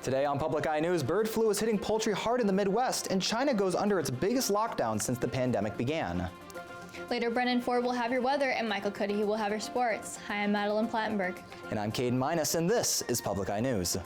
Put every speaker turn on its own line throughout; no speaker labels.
Today on Public Eye News, bird flu is hitting poultry hard in the Midwest, and China goes under its biggest lockdown since the pandemic began.
Later, Brennan Ford will have your weather, and Michael Cuddy will have your sports. Hi, I'm Madeline Plattenberg.
And I'm Caden Minus, and this is Public Eye News.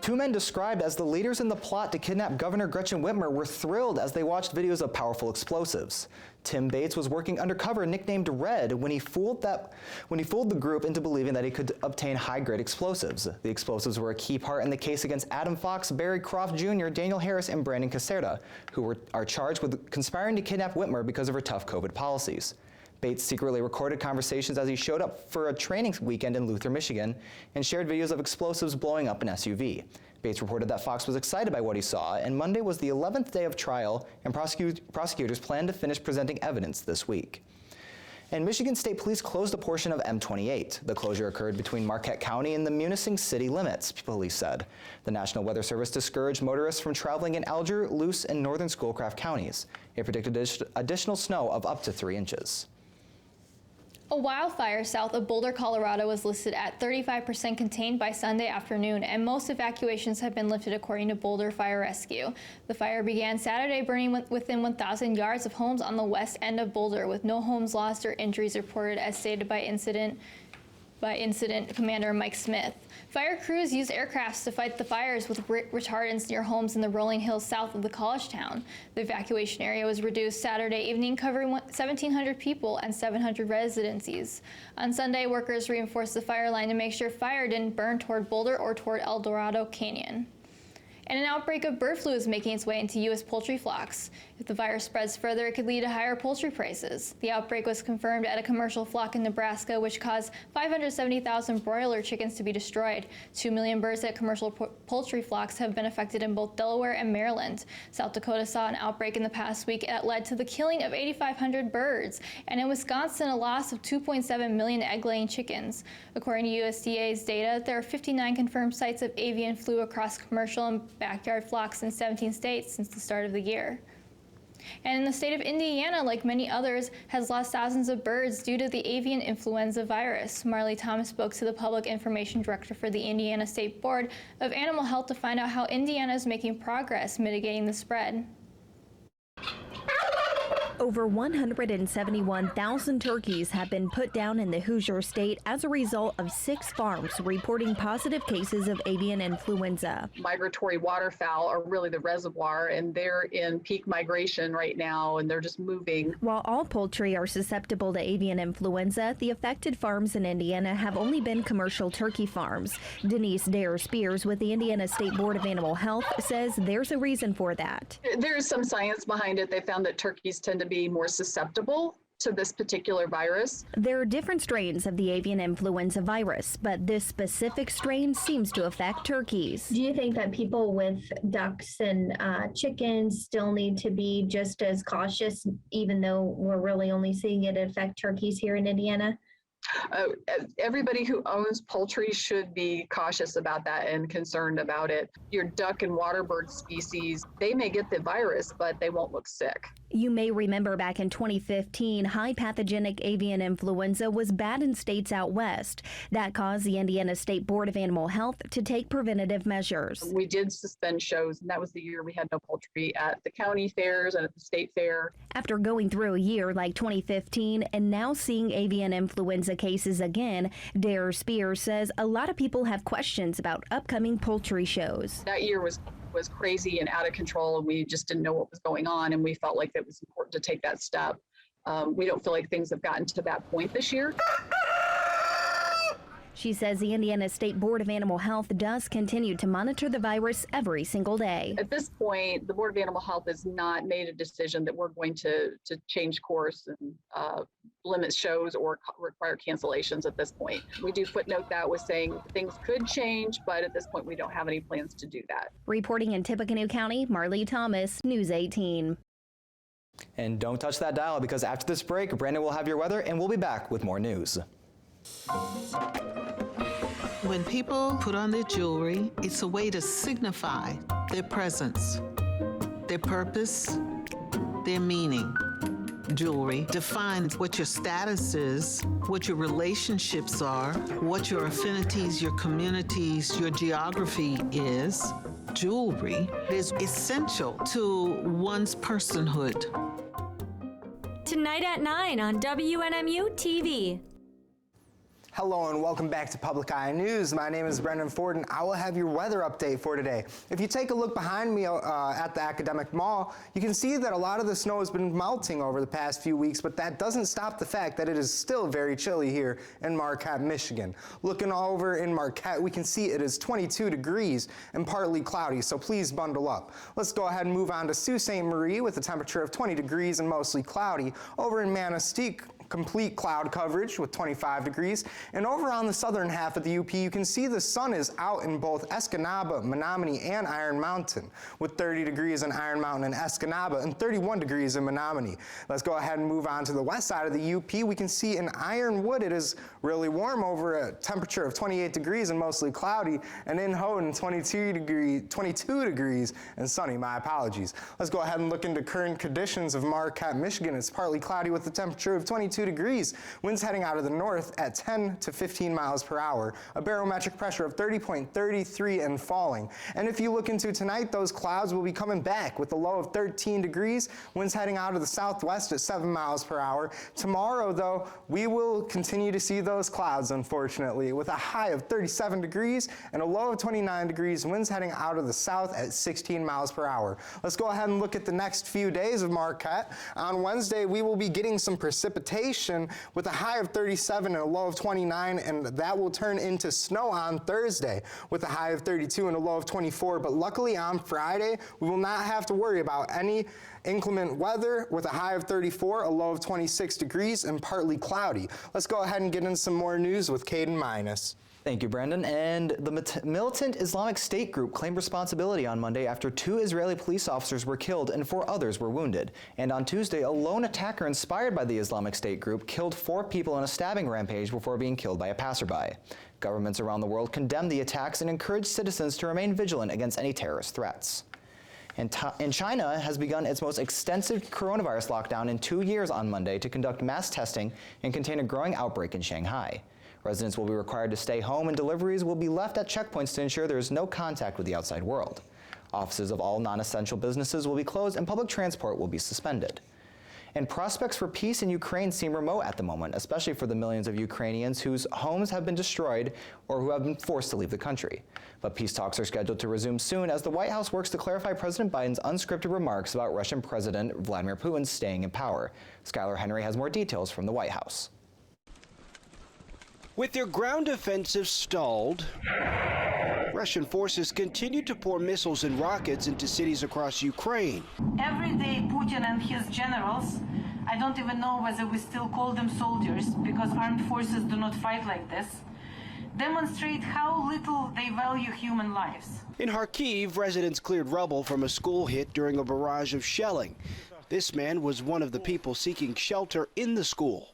Two men described as the leaders in the plot to kidnap Governor Gretchen Whitmer were thrilled as they watched videos of powerful explosives. Tim Bates was working undercover, nicknamed Red, when he fooled the group into believing that he could obtain high-grade explosives. The explosives were a key part in the case against Adam Fox, Barry Croft Jr., Daniel Harris, and Brandon Caserta, who are charged with conspiring to kidnap Whitmer because of her tough COVID policies. Bates secretly recorded conversations as he showed up for a training weekend in Luther, Michigan, and shared videos of explosives blowing up an SUV. Bates reported that Fox was excited by what he saw, and Monday was the 11th day of trial, and prosecutors plan to finish presenting evidence this week. And Michigan State Police closed a portion of M28. The closure occurred between Marquette County and the Munising city limits, police said. The National Weather Service discouraged motorists from traveling in Alger, Luce, and northern Schoolcraft counties. It predicted additional snow of up to 3 inches.
A wildfire south of Boulder, Colorado was listed at 35% contained by Sunday afternoon, and most evacuations have been lifted according to Boulder Fire Rescue. The fire began Saturday, burning within 1,000 yards of homes on the west end of Boulder, with no homes lost or injuries reported, as stated by Incident Commander Mike Smith. Fire crews used aircrafts to fight the fires with retardants near homes in the rolling hills south of the college town. The evacuation area was reduced Saturday evening, covering 1,700 people and 700 residencies. On Sunday, workers reinforced the fire line to make sure fire didn't burn toward Boulder or toward El Dorado Canyon. And an outbreak of bird flu is making its way into U.S. poultry flocks. If the virus spreads further, it could lead to higher poultry prices. The outbreak was confirmed at a commercial flock in Nebraska, which caused 570,000 broiler chickens to be destroyed. 2 million birds at commercial poultry flocks have been affected in both Delaware and Maryland. South Dakota saw an outbreak in the past week that led to the killing of 8,500 birds. And in Wisconsin, a loss of 2.7 million egg-laying chickens. According to USDA's data, there are 59 confirmed sites of avian flu across commercial and backyard flocks in 17 states since the start of the year. And in the state of Indiana, like many others, has lost thousands of birds due to the avian influenza virus. Marley Thomas spoke to the Public Information Director for the Indiana State Board of Animal Health to find out how Indiana is making progress mitigating the spread.
Over 171,000 turkeys have been put down in the Hoosier State as a result of 6 farms reporting positive cases of avian influenza.
Migratory waterfowl are really the reservoir, and they're in peak migration right now, and they're just moving.
While all poultry are susceptible to avian influenza, the affected farms in Indiana have only been commercial turkey farms. Denise Dare-Spears with the Indiana State Board of Animal Health says there's a reason for that.
There's some science behind it. They found that turkeys tend to be more susceptible to this particular virus.
There are different strains of the avian influenza virus, but this specific strain seems to affect turkeys.
Do you think that people with ducks and chickens still need to be just as cautious, even though we're really only seeing it affect turkeys here in Indiana?
Everybody who owns poultry should be cautious about that and concerned about it. Your duck and waterbird species, they may get the virus, but they won't look sick.
You may remember back in 2015, high pathogenic avian influenza was bad in states out west. That caused the Indiana State Board of Animal Health to take preventative measures.
We did suspend shows, and that was the year we had no poultry at the county fairs and at the state fair.
After going through a year like 2015 and now seeing avian influenza cases again, Dare-Spears says a lot of people have questions about upcoming poultry shows.
That year was crazy and out of control, and we just didn't know what was going on, and we felt like it was important to take that step. We don't feel like things have gotten to that point this year.
She says the Indiana State Board of Animal Health does continue to monitor the virus every single day.
At this point, the Board of Animal Health has not made a decision that we're going to change course and limit shows or require cancellations at this point. We do footnote that with saying things could change, but at this point we don't have any plans to do that.
Reporting in Tippecanoe County, Marley Thomas, News 18.
And don't touch that dial, because after this break, Brandon will have your weather and we'll be back with more news.
When people put on their jewelry, it's a way to signify their presence, their purpose, their meaning. Jewelry defines what your status is, what your relationships are, what your affinities, your communities, your geography is. Jewelry is essential to one's personhood.
Tonight at 9 on WNMU-TV.
Hello and welcome back to Public Eye News. My name is Brendan Ford and I will have your weather update for today. If you take a look behind me at the Academic Mall, you can see that a lot of the snow has been melting over the past few weeks, but that doesn't stop the fact that it is still very chilly here in Marquette, Michigan. Looking over in Marquette, we can see it is 22 degrees and partly cloudy, so please bundle up. Let's go ahead and move on to Sault Ste. Marie with a temperature of 20 degrees and mostly cloudy. Over in Manistee, complete cloud coverage with 25 degrees. And over on the southern half of the UP, you can see the sun is out in both Escanaba, Menominee, and Iron Mountain, with 30 degrees in Iron Mountain and Escanaba and 31 degrees in Menominee. Let's go ahead and move on to the west side of the UP. We can see in Ironwood it is really warm over a temperature of 28 degrees and mostly cloudy, and in Houghton 22 degrees and sunny. My apologies. Let's go ahead and look into current conditions of Marquette, Michigan. It's partly cloudy with a temperature of 22 degrees. Winds heading out of the north at 10 to 15 miles per hour. A barometric pressure of 30.33 and falling. And if you look into tonight, those clouds will be coming back with a low of 13 degrees. Winds heading out of the southwest at 7 miles per hour. Tomorrow, though, we will continue to see those clouds, unfortunately, with a high of 37 degrees and a low of 29 degrees. Winds heading out of the south at 16 miles per hour. Let's go ahead and look at the next few days of Marquette. On Wednesday, we will be getting some precipitation with a high of 37 and a low of 29, and that will turn into snow on Thursday with a high of 32 and a low of 24. But luckily on Friday, we will not have to worry about any inclement weather with a high of 34, a low of 26 degrees, and partly cloudy. Let's go ahead and get into some more news with Caden Minus. Thank you, Brendan. And the militant Islamic State group claimed responsibility on Monday after 2 Israeli police officers were killed and 4 others were wounded. And on Tuesday, a lone attacker inspired by the Islamic State group killed 4 people in a stabbing rampage before being killed by a passerby. Governments around the world condemned the attacks and encouraged citizens to remain vigilant against any terrorist threats. And China has begun its most extensive coronavirus lockdown in 2 years on Monday to conduct mass testing and contain a growing outbreak in Shanghai. Residents will be required to stay home and deliveries will be left at checkpoints to ensure there is no contact with the outside world. Offices of all non-essential businesses will be closed and public transport will be suspended. And prospects for peace in Ukraine seem remote at the moment, especially for the millions of Ukrainians whose homes have been destroyed or who have been forced to leave the country. But peace talks are scheduled to resume soon as the White House works to clarify President Biden's unscripted remarks about Russian President Vladimir Putin staying in power. Skylar Henry has more details from the White House.
With their ground offensive stalled, Russian forces continue to pour missiles and rockets into cities across Ukraine.
Every day, Putin and his generals, I don't even know whether we still call them soldiers because armed forces do not fight like this, demonstrate how little they value human lives.
In Kharkiv, residents cleared rubble from a school hit during a barrage of shelling. This man was one of the people seeking shelter in the school.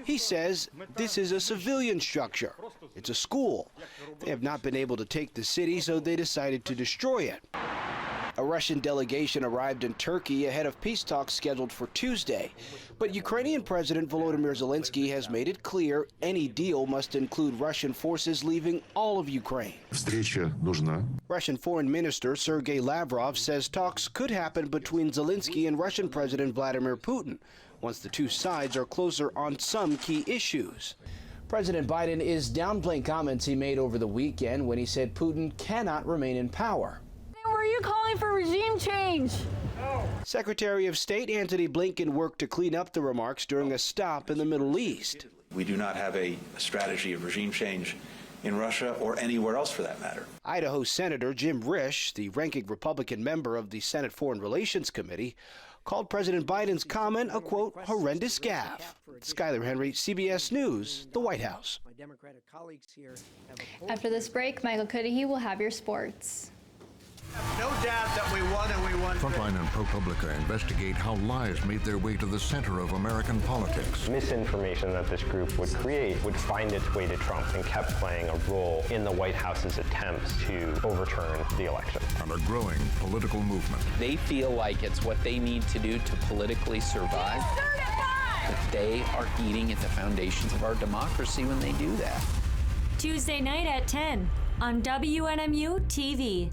He says this is a civilian structure. It's a school. They have not been able to take the city, so they decided to destroy it. A Russian delegation arrived in Turkey ahead of peace talks scheduled for Tuesday. But Ukrainian President Volodymyr Zelensky has made it clear any deal must include Russian forces leaving all of Ukraine. Russian Foreign Minister Sergei Lavrov says talks could happen between Zelensky and Russian President Vladimir Putin once the two sides are closer on some key issues.
President Biden is downplaying comments he made over the weekend when he said Putin cannot remain in power.
Were you calling for regime change?
Secretary of State Antony Blinken worked to clean up the remarks during a stop in the Middle East.
We do not have a strategy of regime change in Russia or anywhere else for that matter.
Idaho Senator Jim Risch, the ranking Republican member of the Senate Foreign Relations Committee, called President Biden's comment a, quote, horrendous gaffe. Skylar Henry, CBS News, the White House.
After this break, Michael Cudahy will have your sports.
No doubt that we won and we won.
Frontline and ProPublica investigate how lies made their way to the center of American politics.
Misinformation that this group would create would find its way to Trump and kept playing a role in the White House's attempts to overturn the election.
And a growing political movement.
They feel like it's what they need to do to politically survive. That they are eating at the foundations of our democracy when they do that.
Tuesday night at 10 on WNMU-TV.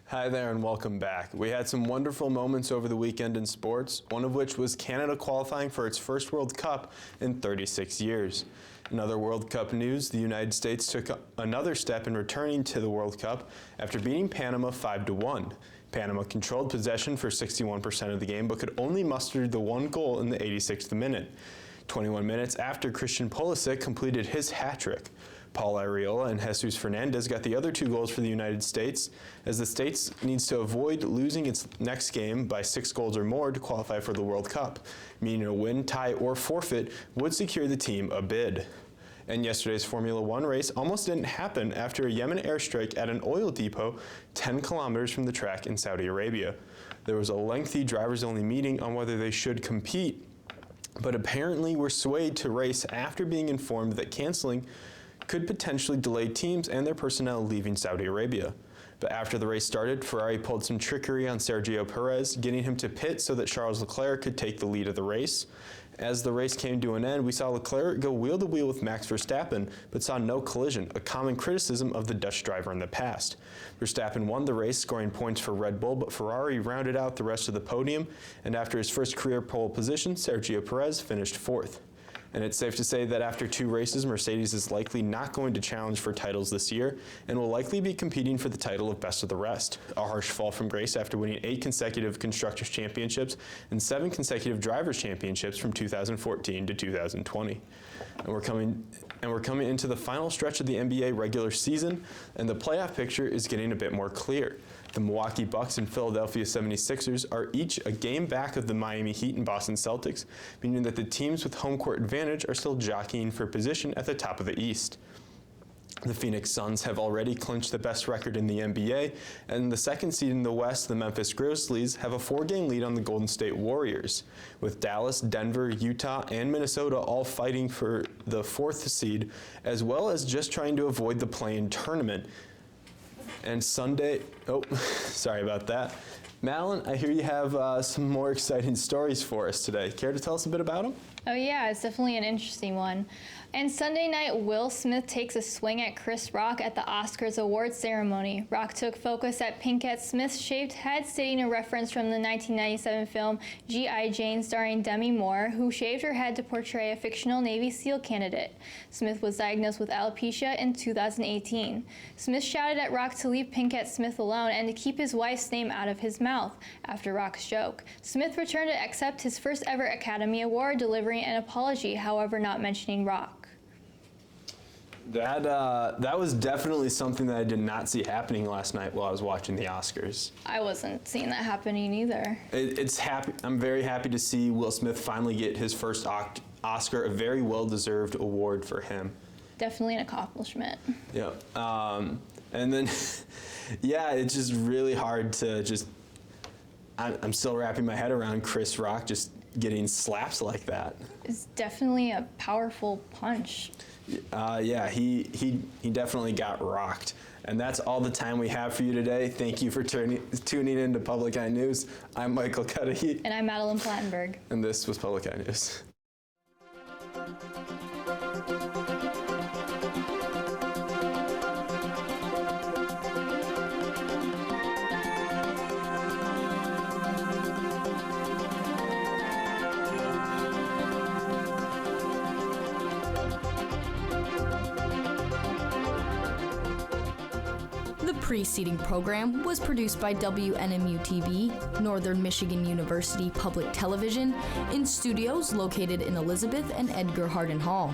Hi there and welcome back. We had some wonderful moments over the weekend in sports, one of which was Canada qualifying for its first World Cup in 36 years. In other World Cup news, the United States took another step in returning to the World Cup after beating Panama 5-1. Panama controlled possession for 61% of the game, but could only muster the one goal in the 86th minute, 21 minutes after Christian Pulisic completed his hat-trick. Paul Arriola and Jesus Fernandez got the other 2 goals for the United States, as the States needs to avoid losing its next game by 6 goals or more to qualify for the World Cup, meaning a win, tie, or forfeit would secure the team a bid. And yesterday's Formula One race almost didn't happen after a Yemen airstrike at an oil depot 10 kilometers from the track in Saudi Arabia. There was a lengthy drivers-only meeting on whether they should compete, but apparently were swayed to race after being informed that canceling could potentially delay teams and their personnel leaving Saudi Arabia. But after the race started, Ferrari pulled some trickery on Sergio Perez, getting him to pit so that Charles Leclerc could take the lead of the race. As the race came to an end, we saw Leclerc go wheel-to-wheel with Max Verstappen, but saw no collision, a common criticism of the Dutch driver in the past. Verstappen won the race, scoring points for Red Bull, but Ferrari rounded out the rest of the podium, and after his first career pole position, Sergio Perez finished 4th. And it's safe to say that after 2 races, Mercedes is likely not going to challenge for titles this year and will likely be competing for the title of best of the rest. A harsh fall from grace after winning 8 consecutive Constructors' Championships and 7 consecutive Drivers' Championships from 2014 to 2020. And we're coming into the final stretch of the NBA regular season, and the playoff picture is getting a bit more clear. The Milwaukee Bucks and Philadelphia 76ers are each a game back of the Miami Heat and Boston Celtics, meaning that the teams with home court advantage are still jockeying for position at the top of the East. The Phoenix Suns have already clinched the best record in the NBA, and the second seed in the West, the Memphis Grizzlies, have a 4-game lead on the Golden State Warriors, with Dallas, Denver, Utah, and Minnesota all fighting for the 4th seed, as well as just trying to avoid the play-in tournament. And Sunday, sorry about that. Malin, I hear you have some more exciting stories for us today. Care to tell us a bit about them?
Oh yeah, it's definitely an interesting one. And Sunday night, Will Smith takes a swing at Chris Rock at the Oscars awards ceremony. Rock took focus at Pinkett Smith's shaved head, stating a reference from the 1997 film G.I. Jane starring Demi Moore, who shaved her head to portray a fictional Navy SEAL candidate. Smith was diagnosed with alopecia in 2018. Smith shouted at Rock to leave Pinkett Smith alone and to keep his wife's name out of his mouth after Rock's joke. Smith returned to accept his first ever Academy Award, delivering an apology, however not mentioning Rock.
That was definitely something that I did not see happening last night while I was watching the Oscars.
I wasn't seeing that happening either.
I'm very happy to see Will Smith finally get his first Oscar, a very well-deserved award for him.
Definitely an accomplishment.
Yeah. And then, yeah, it's just really hard to I'm still wrapping my head around Chris Rock just getting slaps like that.
It's definitely a powerful punch.
Yeah, he definitely got rocked. And that's all the time we have for you today. Thank you for tuning into Public Eye News. I'm Michael Cudahy.
And I'm Madeline Plattenberg.
And this was Public Eye News.
The preceding program was produced by WNMU-TV, Northern Michigan University Public Television, in studios located in Elizabeth and Edgar Hardin Hall.